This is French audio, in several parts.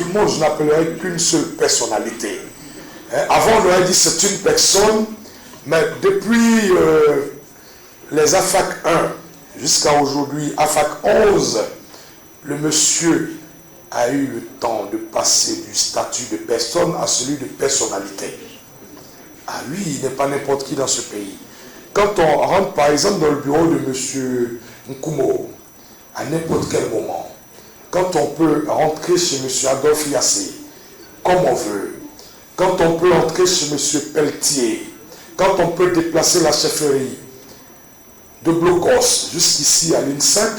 le monde, je n'appellerai qu'une seule personnalité. Avant, on aurait dit c'est une personne, mais depuis les AFAC 1 jusqu'à aujourd'hui, AFAC 11, le monsieur a eu le temps de passer du statut de personne à celui de personnalité. Ah oui, il n'est pas n'importe qui dans ce pays. Quand on rentre par exemple dans le bureau de monsieur Nkumo, à n'importe quel moment, quand on peut rentrer chez monsieur Adolphe Yassé, comme on veut, quand on peut entrer chez monsieur Pelletier, quand on peut déplacer la chefferie de Blocos jusqu'ici à l'INSAC,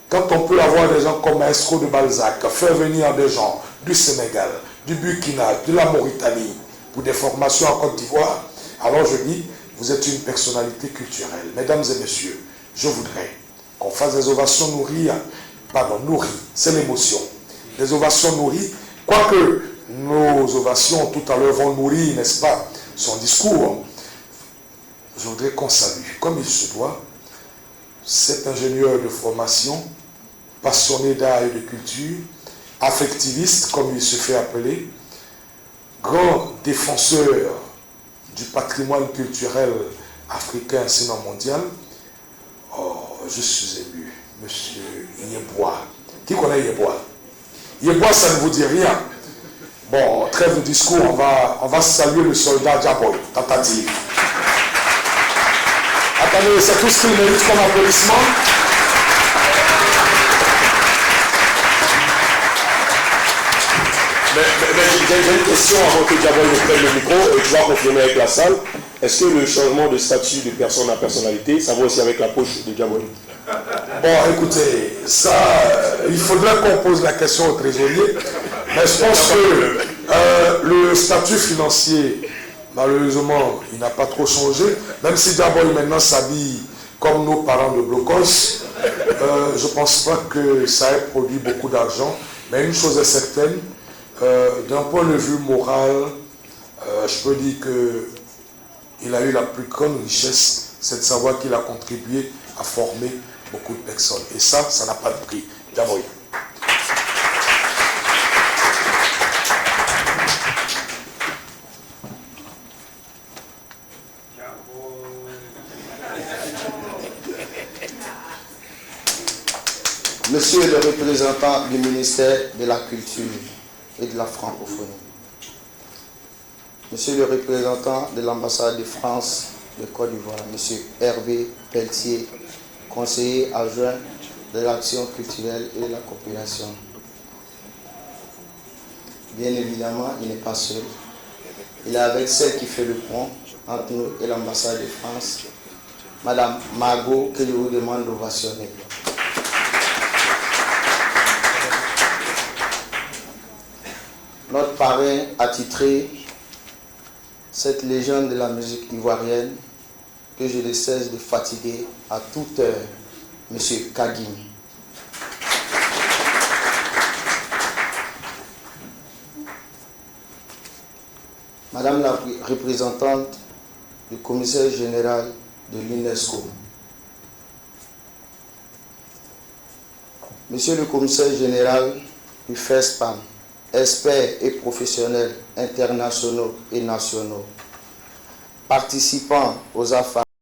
quand on peut avoir des gens comme Maestro de Balzac, faire venir des gens du Sénégal, du Burkina, de la Mauritanie, pour des formations en Côte d'Ivoire, alors je dis, vous êtes une personnalité culturelle. Mesdames et messieurs, je voudrais qu'on fasse des ovations nourries, c'est l'émotion. Des ovations nourries, quoique nos ovations tout à l'heure vont nourrir, n'est-ce pas, son discours. Je voudrais qu'on salue, comme il se doit, cet ingénieur de formation, passionné d'art et de culture, affectiviste, comme il se fait appeler, grand défenseur du patrimoine culturel africain, sinon mondial. Oh, je suis ému, monsieur Yeboah. Qui connaît Yeboah? Yeboah, ça ne vous dit rien. Bon, trêve de discours, on va saluer le soldat Diaboy. Tentative. Attendez, c'est tout ce qu'il mérite comme applaudissement. Mais j'ai une question avant que Diaboy nous prenne le micro et tu vas confirmer avec la salle. Est-ce que le changement de statut de personne à personnalité, ça va aussi avec la poche de Diaboy? Bon, écoutez, ça, il faudrait qu'on pose la question au trésorier. Mais je pense que le statut financier, malheureusement, il n'a pas trop changé. Même si Diaboy maintenant s'habille comme nos parents de Blocos, je ne pense pas que ça ait produit beaucoup d'argent. Mais une chose est certaine, d'un point de vue moral, je peux dire qu'il a eu la plus grande richesse, c'est de savoir qu'il a contribué à former beaucoup de personnes. Et ça n'a pas de prix. Diaboy. Monsieur le représentant du ministère de la Culture et de la Francophonie, Monsieur le représentant de l'ambassade de France de Côte d'Ivoire, Monsieur Hervé Pelletier, conseiller adjoint de l'action culturelle et de la coopération. Bien évidemment, il n'est pas seul. Il est avec celle qui fait le pont entre nous et l'ambassade de France, Madame Margot, que je vous demande d'ovationner. Notre parrain attitré, cette légende de la musique ivoirienne, que je ne cesse de fatiguer à toute heure, M. Kagim. Madame la représentante du commissaire général de l'UNESCO, Monsieur le commissaire général du FESPAM, experts et professionnels internationaux et nationaux, participants aux affaires